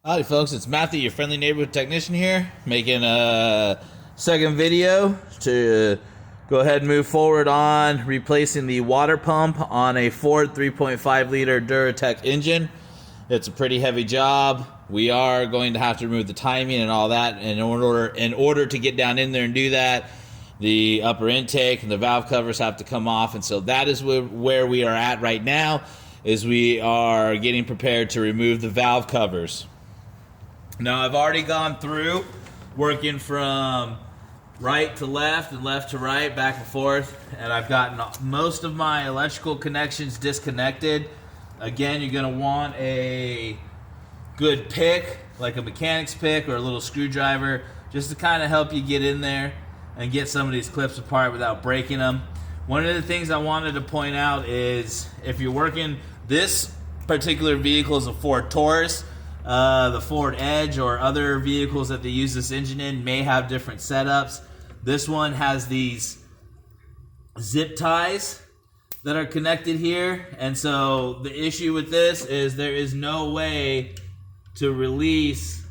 Howdy folks, it's Matthew, your friendly neighborhood technician here, making a second video to go ahead and move forward on replacing the water pump on a Ford 3.5 liter Duratec engine. It's a pretty heavy job. We are going to have to remove the timing and all that. In order to get down in there and do that, the upper intake and the valve covers have to come off, and so that is where we are at right now, is we are getting prepared to remove the valve covers. Now, I've already gone through working from right to left and left to right, back and forth, and I've gotten most of my electrical connections disconnected. Again, you're going to want a good pick, like a mechanic's pick or a little screwdriver, just to kind of help you get in there and get some of these clips apart without breaking them. One of the things I wanted to point out is if you're working, this particular vehicle is a Ford Taurus. The Ford Edge or other vehicles that they use this engine in may have different setups. This one has these zip ties that are connected here, and so the issue with this is there is no way to release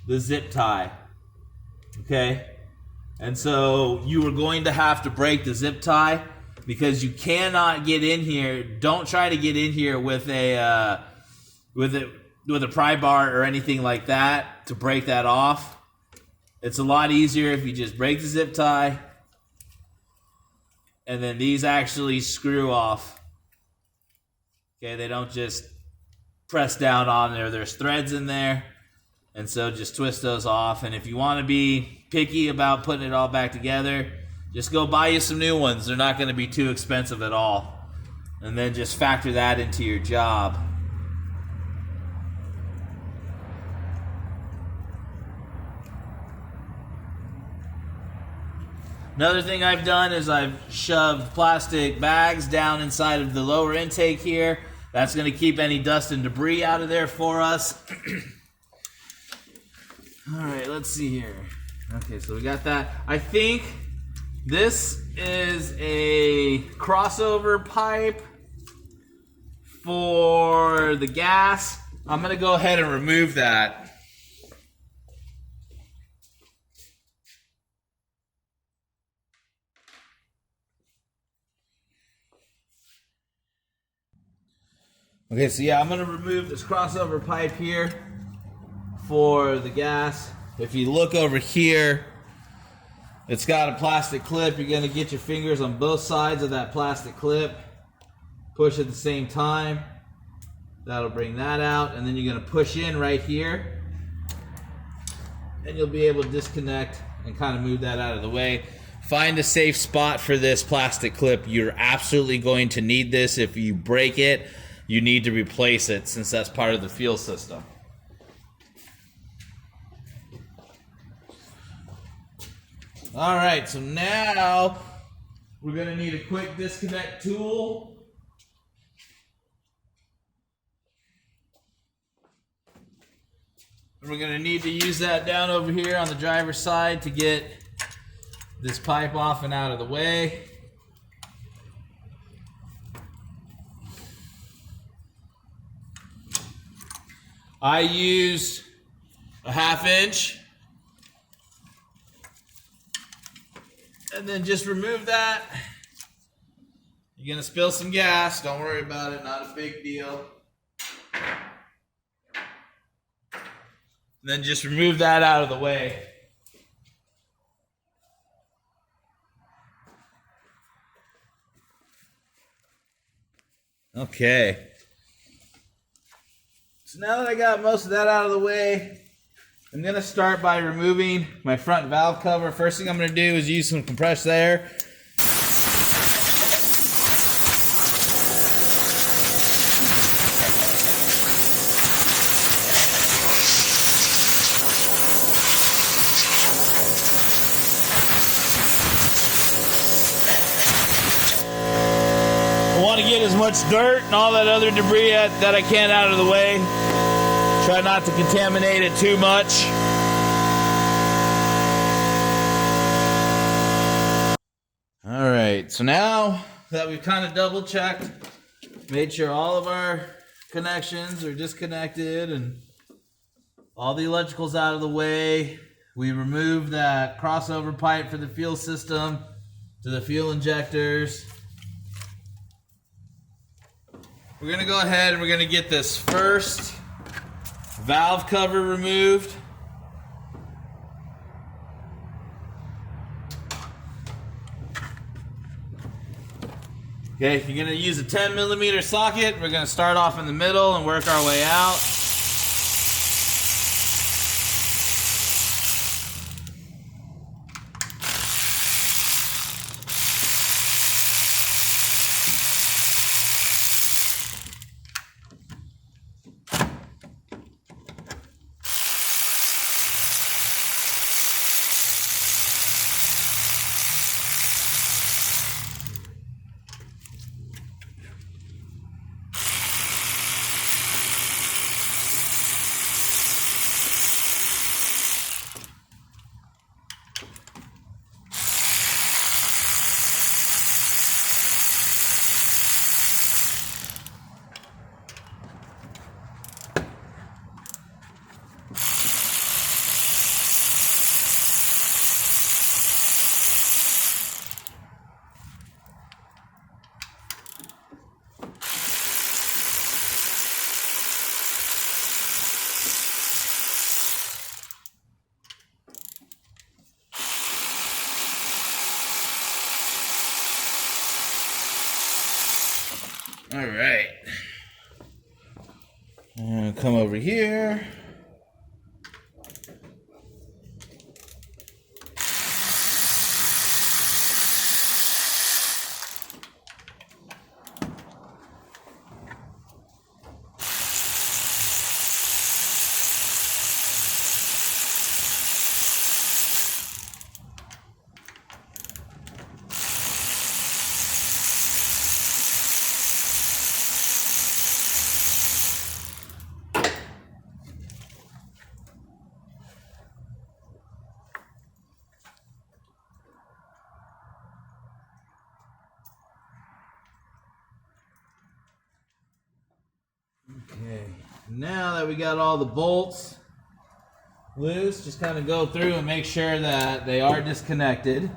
the zip tie. Okay, and so you are going to have to break the zip tie because you cannot get in here. Don't try to get in here with a pry bar or anything like that to break that off. It's a lot easier if you just break the zip tie, and then these actually screw off. Okay, they don't just press down on there. There's threads in there, and so just twist those off. And if you want to be picky about putting it all back together, just go buy you some new ones. They're not going to be too expensive at all. And then just factor that into your job. Another thing I've done is I've shoved plastic bags down inside of the lower intake here. That's going to keep any dust and debris out of there for us. Alright, let's see here. Okay, so we got that. I think this is a crossover pipe for the gas. I'm going to go ahead and remove that. Okay, so yeah, I'm going to remove this crossover pipe here for the gas. If you look over here, it's got a plastic clip. You're going to get your fingers on both sides of that plastic clip. Push at the same time. That'll bring that out. And then you're going to push in right here. And you'll be able to disconnect and kind of move that out of the way. Find a safe spot for this plastic clip. You're absolutely going to need this. If you break it, you need to replace it since that's part of the fuel system. All right, so now we're going to need a quick disconnect tool. We're going to need to use that down over here on the driver's side to get this pipe off and out of the way. I used a 1/2 inch, and then just remove that. You're gonna spill some gas, don't worry about it, not a big deal. And then just remove that out of the way. Okay. So now that I got most of that out of the way, I'm going to start by removing my front valve cover. First thing I'm going to do is use some compressed air. I want to get as much dirt and all that other debris that I can out of the way. Try not to contaminate it too much. All right, so now that we've kind of double checked, made sure all of our connections are disconnected and All the electrical's out of the way. We removed that crossover pipe for the fuel system to the fuel injectors. We're going to go ahead and we're going to get this first valve cover removed. Okay, you're going to use a 10mm socket. We're going to start off in the middle and work our way out. All right. And come over here. Okay, now that we got all the bolts loose, just kind of go through and make sure that they are disconnected.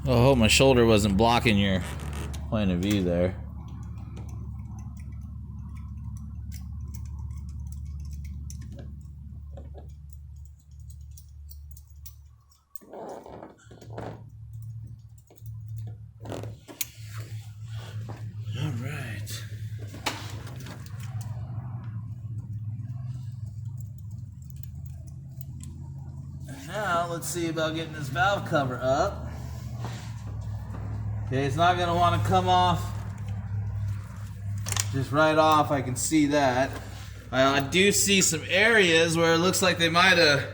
I hope my shoulder wasn't blocking your point of view there. All right. And now let's see about getting this valve cover up. Okay, it's not going to want to come off just right off. I can see that. I do see some areas where it looks like they might have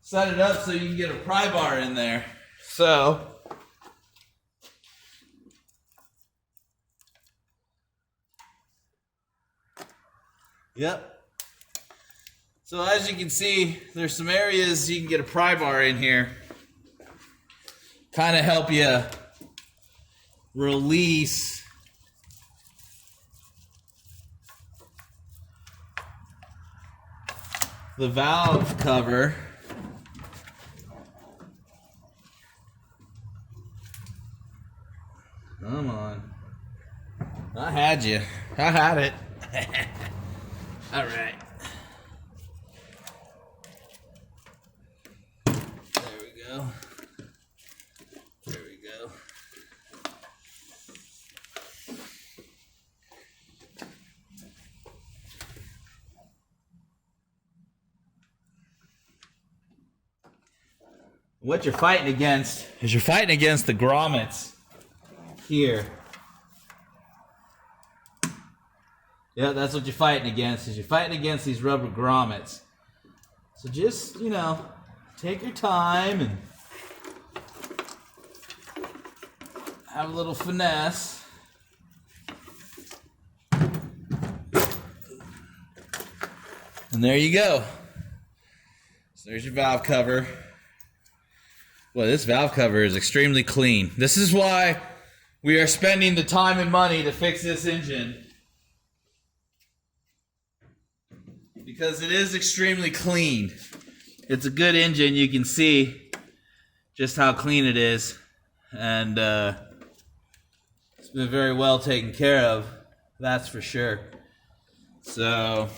set it up so you can get a pry bar in there. So, yep. So as you can see, there's some areas you can get a pry bar in here. Kind of help you release the valve cover. Come on. I had you. I had it. All right. There we go. There we go. What you're fighting against is you're fighting against the grommets here. Yeah, that's what you're fighting against, is you're fighting against these rubber grommets. So just, you know, take your time and have a little finesse. And there you go. So there's your valve cover. Well, this valve cover is extremely clean. This is why we are spending the time and money to fix this engine. Because it is extremely clean. It's a good engine. You can see just how clean it is. And it's been very well taken care of. That's for sure. So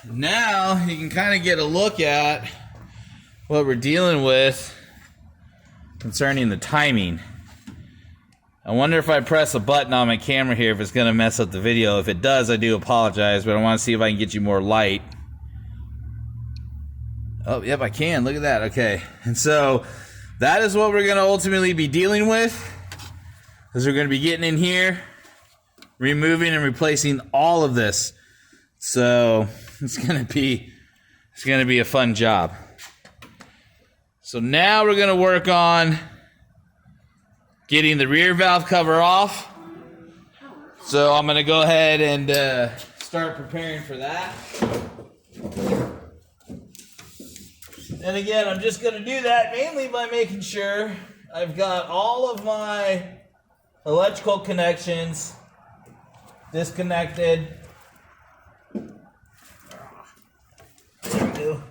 now you can kind of get a look at what we're dealing with concerning the timing. I wonder if I press a button on my camera here if it's going to mess up the video. If it does, I do apologize, but I want to see if I can get you more light. Oh, yep, I can. Look at that. Okay. And so that is what we're going to ultimately be dealing with. Is we're going to be getting in here, removing and replacing all of this. So it's going to be a fun job. So now we're going to work on getting the rear valve cover off. So I'm going to go ahead and start preparing for that. And again, I'm just going to do that mainly by making sure I've got all of my electrical connections disconnected. There we go.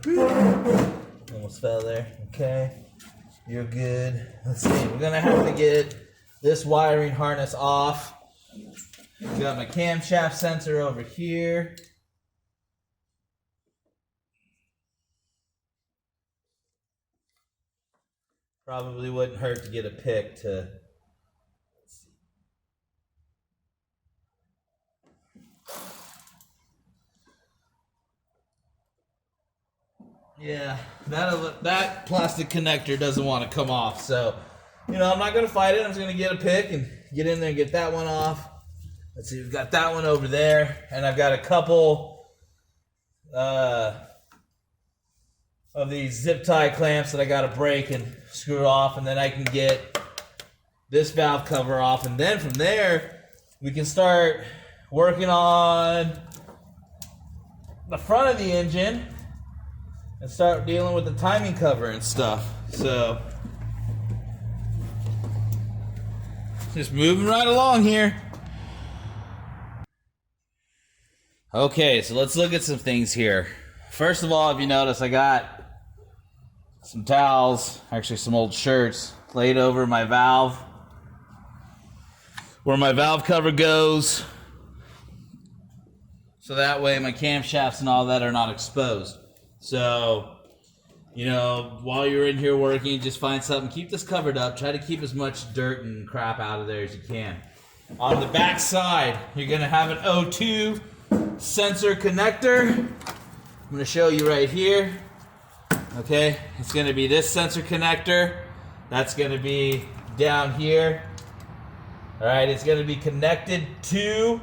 Almost fell there. Okay. You're good. Let's see. We're going to have to get this wiring harness off. Got my camshaft sensor over here. Probably wouldn't hurt to get a pick to... Yeah, that plastic connector doesn't want to come off, so, I'm not going to fight it. I'm just going to get a pick and get in there and get that one off. Let's see, we've got that one over there, and I've got a couple of these zip tie clamps that I got to break and screw off, and then I can get this valve cover off, and then from there, we can start working on the front of the engine and start dealing with the timing cover and stuff. So, just moving right along here. Okay, so let's look at some things here. First of all, if you notice, I got some towels, actually some old shirts, laid over my valve, where my valve cover goes, so that way my camshafts and all that are not exposed. So, while you're in here working, just find something, keep this covered up, try to keep as much dirt and crap out of there as you can. On the back side, you're going to have an O2 sensor connector. I'm going to show you right here. Okay, it's going to be this sensor connector. That's going to be down here. Alright, it's going to be connected to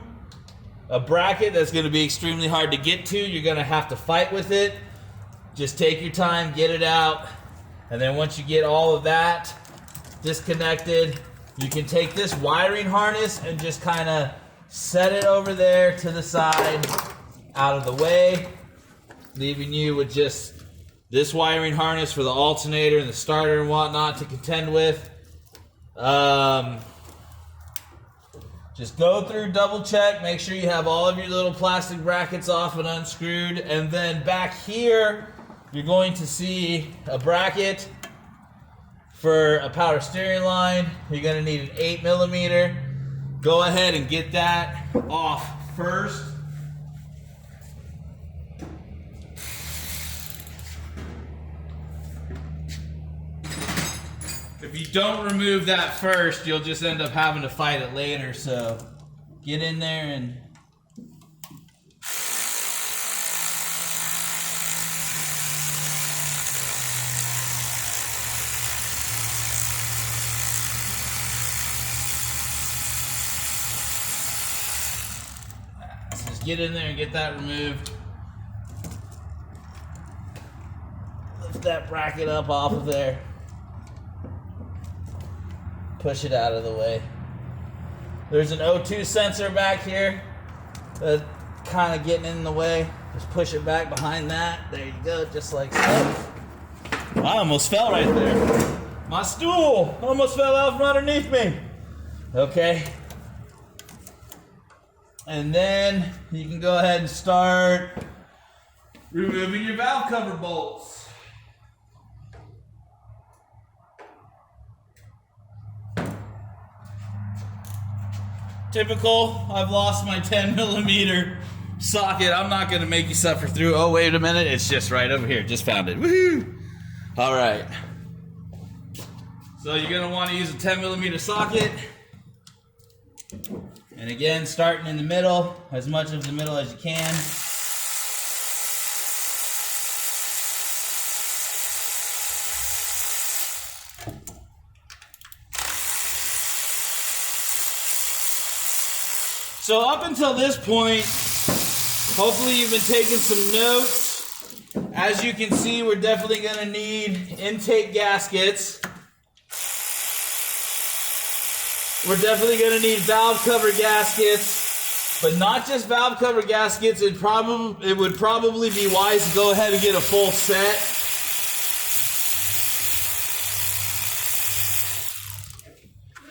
a bracket that's going to be extremely hard to get to. You're going to have to fight with it. Just take your time, get it out, and then once you get all of that disconnected, you can take this wiring harness and just kind of set it over there to the side, out of the way, leaving you with just this wiring harness for the alternator and the starter and whatnot to contend with. Just go through, double check, make sure you have all of your little plastic brackets off and unscrewed, and then back here, you're going to see a bracket for a power steering line. You're going to need an 8mm. Go ahead and get that off first. If you don't remove that first, you'll just end up having to fight it later. So get in there and get in there and get that removed. Lift that bracket up off of there. Push it out of the way. There's an O2 sensor back here that's kind of getting in the way. Just push it back behind that. There you go, just like so. I almost fell right there. My stool almost fell out from underneath me. Okay. And then you can go ahead and start removing your valve cover bolts. Typical, I've lost my 10mm socket. I'm not gonna make you suffer through. Oh, wait a minute, it's just right over here. Just found it. Woohoo! All right. So you're gonna want to use a 10mm socket. And again, starting in the middle, as much of the middle as you can. So up until this point, hopefully you've been taking some notes. As you can see, we're definitely going to need intake gaskets. We're definitely going to need valve cover gaskets, but not just valve cover gaskets. It would probably be wise to go ahead and get a full set.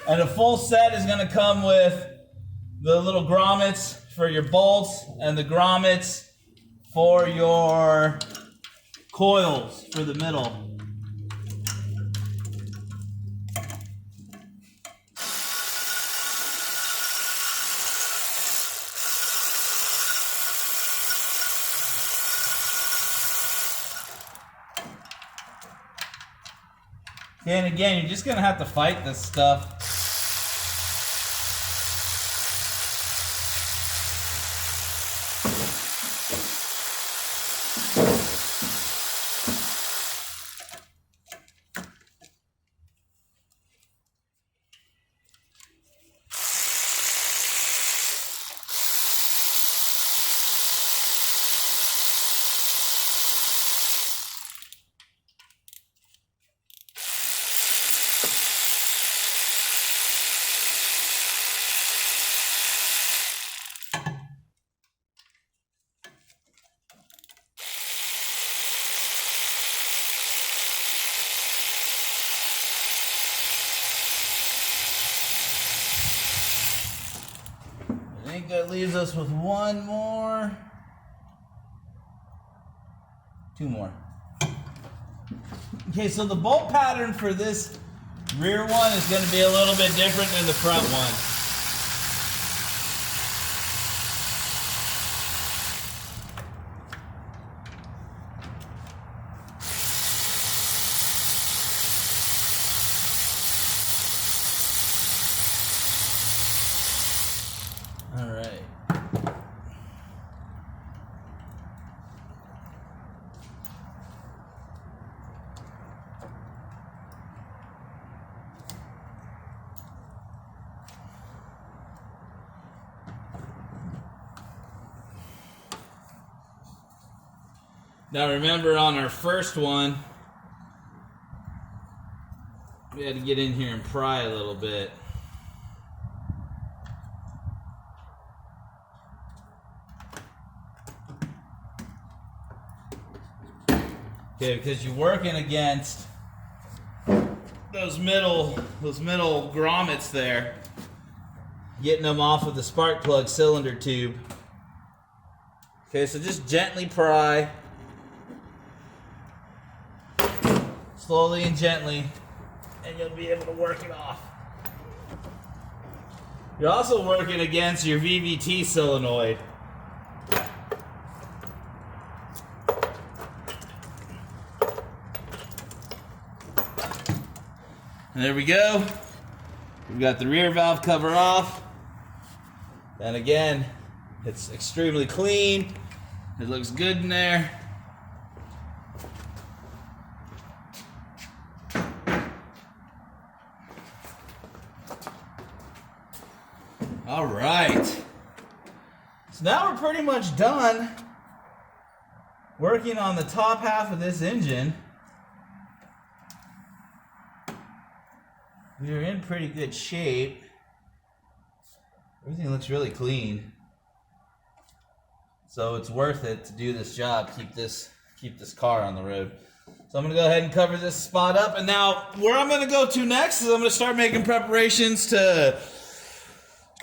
And a full set is going to come with the little grommets for your bolts and the grommets for your coils for the middle. And again, you're just going to have to fight this stuff. I think that leaves us with one more. Two more. Okay, so the bolt pattern for this rear one is going to be a little bit different than the front one. All right. Now remember, on our first one, we had to get in here and pry a little bit. Okay, because you're working against those middle grommets there, getting them off of the spark plug cylinder tube. Okay, so just gently pry. Slowly and gently, and you'll be able to work it off. You're also working against your VVT solenoid. And there we go. We've got the rear valve cover off. And again, it's extremely clean. It looks good in there. All right. So now we're pretty much done working on the top half of this engine. We're in pretty good shape. Everything looks really clean. So it's worth it to do this job, keep this car on the road. So I'm gonna go ahead and cover this spot up. And now where I'm gonna go to next is I'm gonna start making preparations to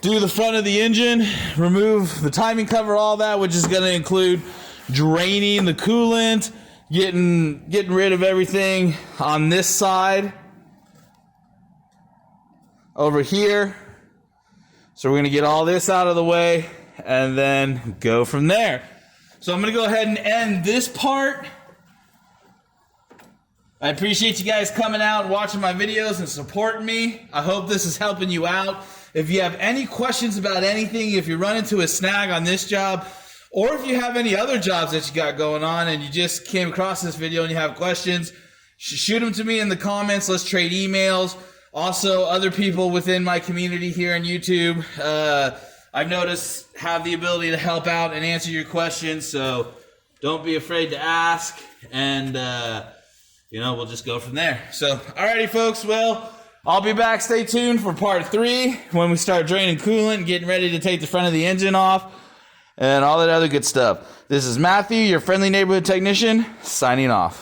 do the front of the engine, remove the timing cover, all that, which is gonna include draining the coolant, getting rid of everything on this side over here. So we're gonna get all this out of the way and then go from there. So I'm gonna go ahead and end this part. I appreciate you guys coming out and watching my videos and supporting me. I hope this is helping you out. If you have any questions about anything, if you run into a snag on this job, or if you have any other jobs that you got going on and you just came across this video and you have questions, shoot them to me in the comments. Let's trade emails. Also, other people within my community here on YouTube, I've noticed have the ability to help out and answer your questions. So don't be afraid to ask, and we'll just go from there. So, alrighty, folks. Well, I'll be back. Stay tuned for part 3 when we start draining coolant and getting ready to take the front of the engine off and all that other good stuff. This is Matthew, your friendly neighborhood technician, signing off.